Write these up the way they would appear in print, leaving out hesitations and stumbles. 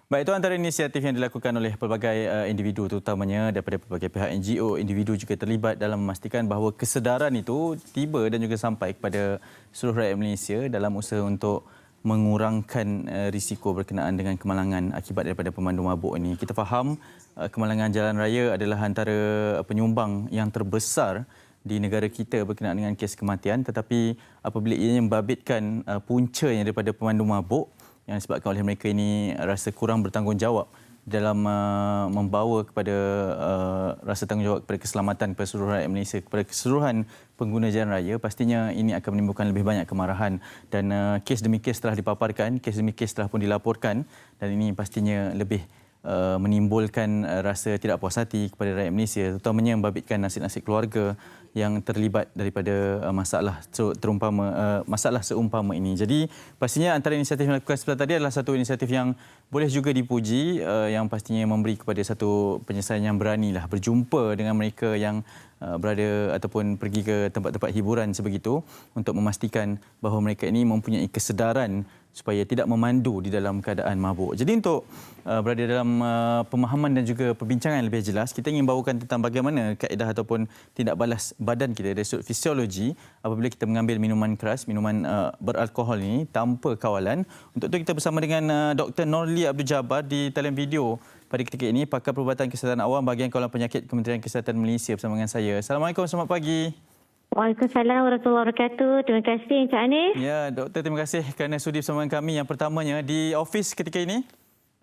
Baik, itu antara inisiatif yang dilakukan oleh pelbagai individu terutamanya daripada pelbagai pihak NGO, individu juga terlibat dalam memastikan bahawa kesedaran itu tiba dan juga sampai kepada seluruh rakyat Malaysia dalam usaha untuk mengurangkan risiko berkenaan dengan kemalangan akibat daripada pemandu mabuk ini. Kita faham kemalangan jalan raya adalah antara penyumbang yang terbesar di negara kita berkenaan dengan kes kematian, tetapi apabila ia membabitkan puncanya daripada pemandu mabuk yang disebabkan oleh mereka ini rasa kurang bertanggungjawab dalam membawa kepada rasa tanggungjawab kepada keselamatan kepada seluruh rakyat Malaysia, kepada keseluruhan pengguna jalan raya, pastinya ini akan menimbulkan lebih banyak kemarahan dan kes demi kes telah dipaparkan, kes demi kes telah pun dilaporkan dan ini pastinya lebih menimbulkan rasa tidak puas hati kepada rakyat Malaysia, terutamanya membabitkan nasib-nasib keluarga yang terlibat daripada masalah masalah seumpama ini. Jadi pastinya antara inisiatif yang dilakukan sebelah tadi adalah satu inisiatif yang boleh juga dipuji, yang pastinya memberi kepada satu penyelesaian yang beranilah berjumpa dengan mereka yang berada ataupun pergi ke tempat-tempat hiburan sebegitu untuk memastikan bahawa mereka ini mempunyai kesedaran supaya tidak memandu di dalam keadaan mabuk. Jadi untuk berada dalam pemahaman dan juga perbincangan yang lebih jelas, kita ingin bawakan tentang bagaimana kaedah ataupun tindak balas badan kita dari sudut fisiologi apabila kita mengambil minuman keras, minuman beralkohol ini tanpa kawalan. Untuk itu kita bersama dengan Dr. Norli Abdul Jabbar di talian video pada ketika ini, pakar perubatan kesihatan awam bahagian kawalan penyakit Kementerian Kesihatan Malaysia bersama dengan saya. Assalamualaikum, selamat pagi. Waalaikumsalam warahmatullahi wabarakatuh. Terima kasih Encik Hanif. Ya, Doktor, terima kasih kerana sudi bersama dengan kami. Yang pertamanya di ofis ketika ini.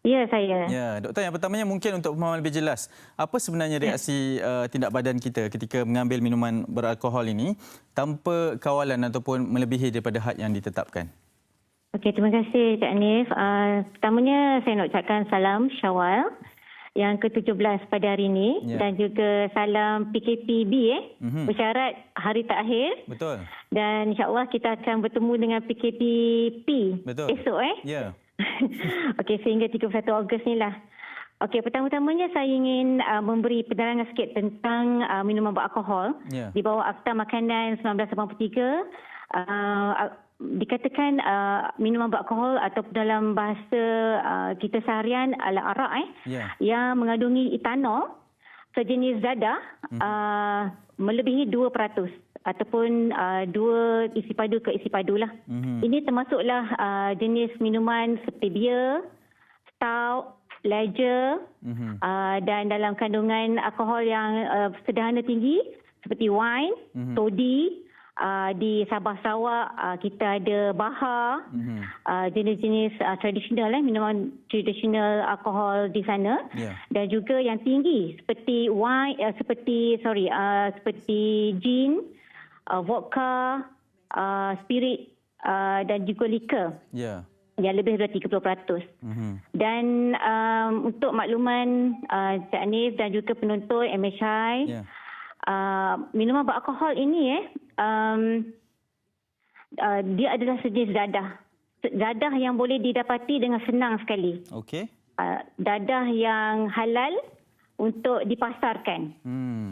Ya, saya. Ya, Doktor, yang pertamanya mungkin untuk pemahaman lebih jelas, apa sebenarnya reaksi tindak badan kita ketika mengambil minuman beralkohol ini tanpa kawalan ataupun melebihi daripada had yang ditetapkan? Okey, terima kasih Encik Hanif. Pertamanya saya nak ucapkan salam Syawal yang ke-17 pada hari ini dan juga salam PKPB bersyarat hari terakhir. Betul. Dan insya-Allah kita akan bertemu dengan PKPP esok Ya. Okey, sehingga 31 Ogos ni lah. Okey, pertama-tamanya saya ingin memberi penerangan sikit tentang minuman beralkohol di bawah Akta Makanan 1983. Dikatakan minuman beralkohol atau dalam bahasa kita seharian adalah arak yang mengandungi etanol sejenis zada melebihi 2% ataupun 2 isi padu ke isi padu lah. Ini termasuklah jenis minuman seperti bir, stout, lager dan dalam kandungan alkohol yang sederhana tinggi seperti wine, toddy. Di Sabah Sarawak kita ada Baha, jenis-jenis tradisional minuman tradisional alkohol di sana dan juga yang tinggi seperti wine seperti gin, vodka, spirit dan juga liquor. Yang lebih dari 30%. Dan untuk makluman Cik Hanif dan juga penonton MHI, minuman beralkohol ini dia adalah sejenis dadah. Dadah yang boleh didapati dengan senang sekali. Okey. Dadah yang halal untuk dipasarkan.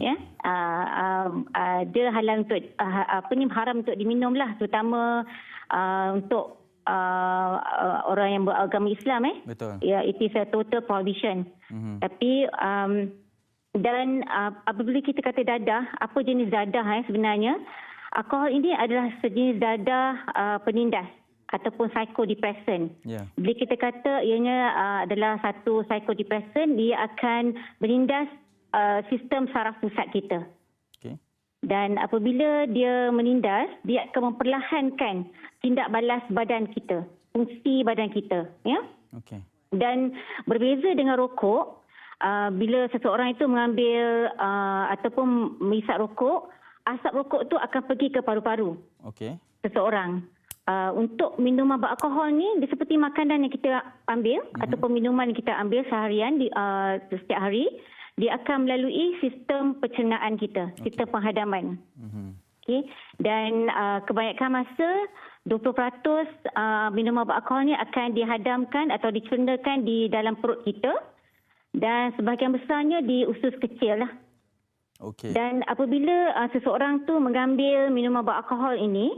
Ya. Dia halal untuk haram untuk diminum lah, terutama untuk orang yang beragama Islam. Betul. Ya, it is a total prohibition. Tapi dan apabila kita kata dadah, apa jenis dadah sebenarnya? Alkohol ini adalah sejenis dadah penindas ataupun psychodepressant. Bila kita kata ianya adalah satu psychodepressant, dia akan menindas sistem saraf pusat kita. Dan apabila dia menindas, dia akan memperlahankan tindak balas badan kita, fungsi badan kita. Ya? Dan berbeza dengan rokok, bila seseorang itu mengambil ataupun menghisap rokok, asap rokok itu akan pergi ke paru-paru seseorang. Untuk minuman beralkohol ni, dia seperti makanan yang kita ambil ataupun minuman yang kita ambil seharian setiap hari, dia akan melalui sistem pencernaan kita, sistem penghadaman. Dan kebanyakan masa 20% minuman beralkohol ni akan dihadamkan atau dicernakan di dalam perut kita dan sebahagian besarnya di usus kecil lah. Dan apabila seseorang tu mengambil minuman beralkohol ini,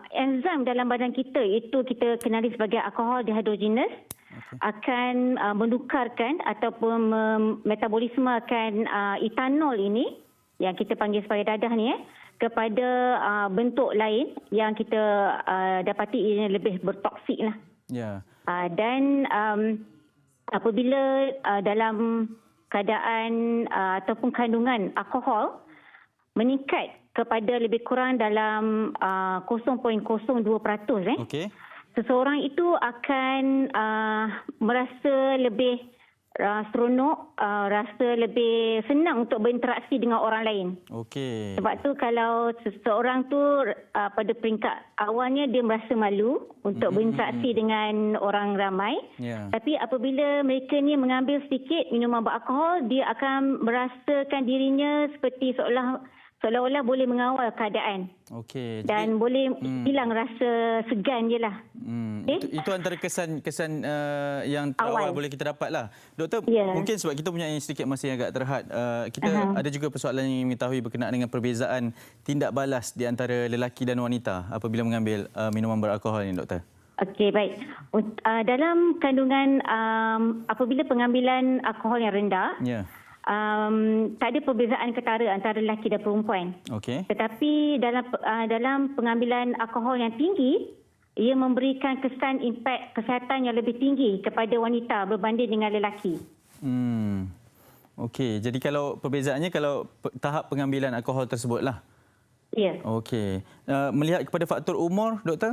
enzim dalam badan kita, itu kita kenali sebagai alkohol dehydrogenase, akan menukarkan ataupun metabolismekan etanol ini yang kita panggil sebagai dadah ni kepada bentuk lain yang kita dapati ini lebih bertoksik lah. Ya. Dan apabila dalam keadaan ataupun kandungan alkohol meningkat kepada lebih kurang dalam 0.02%, Okey. seseorang itu akan merasa lebih seronok, rasa lebih senang untuk berinteraksi dengan orang lain. Okey. Sebab tu kalau seseorang tu pada peringkat awalnya dia merasa malu untuk berinteraksi dengan orang ramai. Ya. Tapi apabila mereka ni mengambil sedikit minuman beralkohol, dia akan merasakan dirinya seperti seolah-olah boleh mengawal keadaan. Okey. Dan boleh hilang rasa segan je lah. Itu antara kesan yang terawal Awal. boleh kita dapat lah. Doktor, Ya. mungkin sebab kita punya sedikit masa yang agak terhad, kita ada juga persoalan yang ingin mengetahui berkenaan dengan perbezaan tindak balas di antara lelaki dan wanita apabila mengambil minuman beralkohol ni, doktor. Okey, baik. Dalam kandungan apabila pengambilan alkohol yang rendah, Ya. tak ada perbezaan ketara antara lelaki dan perempuan. Okey. Tetapi dalam pengambilan alkohol yang tinggi, ia memberikan kesan impak kesihatan yang lebih tinggi kepada wanita berbanding dengan lelaki. Okey, jadi kalau perbezaannya kalau tahap pengambilan alkohol tersebutlah. Ya. Okey. Melihat kepada faktor umur, doktor,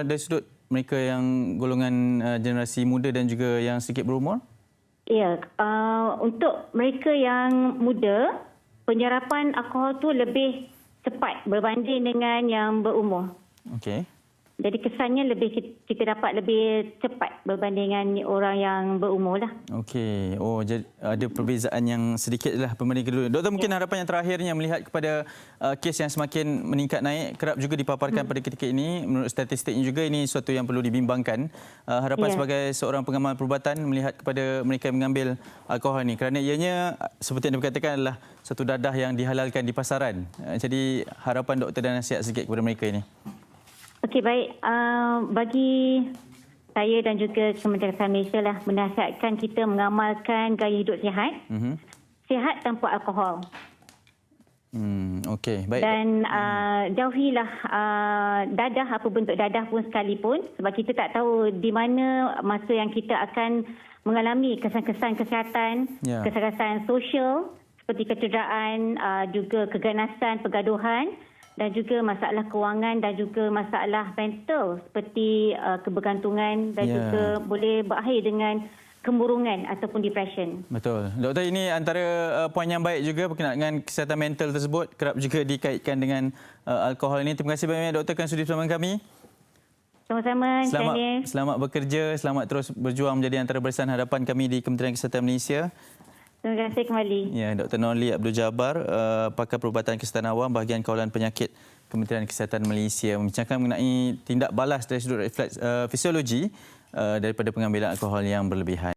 dari sudut mereka yang golongan generasi muda dan juga yang sedikit berumur? Ya, untuk mereka yang muda, penyerapan alkohol tu lebih cepat berbanding dengan yang berumur. Okey. Jadi kesannya kita dapat lebih cepat berbandingan orang yang berumur lah. Okey. Oh, jadi ada perbezaan yang sedikit lah perbanding kedua. Doktor, mungkin harapan yang terakhirnya melihat kepada kes yang semakin meningkat naik, kerap juga dipaparkan pada ketika ini. Menurut statistiknya juga ini sesuatu yang perlu dibimbangkan. Harapan sebagai seorang pengamal perubatan melihat kepada mereka yang mengambil alkohol ini. Kerana ianya seperti yang dikatakan adalah satu dadah yang dihalalkan di pasaran. Jadi harapan doktor dan nasihat sikit kepada mereka ini. Okey, baik. Bagi saya dan juga Kementerian Kesihatan Malaysia lah menasihatkan kita mengamalkan gaya hidup sihat. Sihat tanpa alkohol. Okey, baik. Dan jauhilah dadah, apa bentuk dadah pun sekalipun. Sebab kita tak tahu di mana masa yang kita akan mengalami kesan-kesan kesihatan, kesan-kesan sosial seperti kecederaan, juga keganasan, pergaduhan, dan juga masalah kewangan dan juga masalah mental seperti kebergantungan dan juga boleh berakhir dengan kemurungan ataupun depression. Betul. Doktor, ini antara poin yang baik juga berkenaan dengan kesihatan mental tersebut, kerap juga dikaitkan dengan alkohol ini. Terima kasih banyak doktor kerana sudi bersama kami. Sama-sama. Selamat bekerja, selamat terus berjuang menjadi antara barisan hadapan kami di Kementerian Kesihatan Malaysia. Terima kasih kembali. Ya, Dr. Nurli Abdul Jabbar, pakar perubatan kesihatan awam bahagian kawalan penyakit Kementerian Kesihatan Malaysia, membincangkan mengenai tindak balas dari sudut refleks fisiologi daripada pengambilan alkohol yang berlebihan.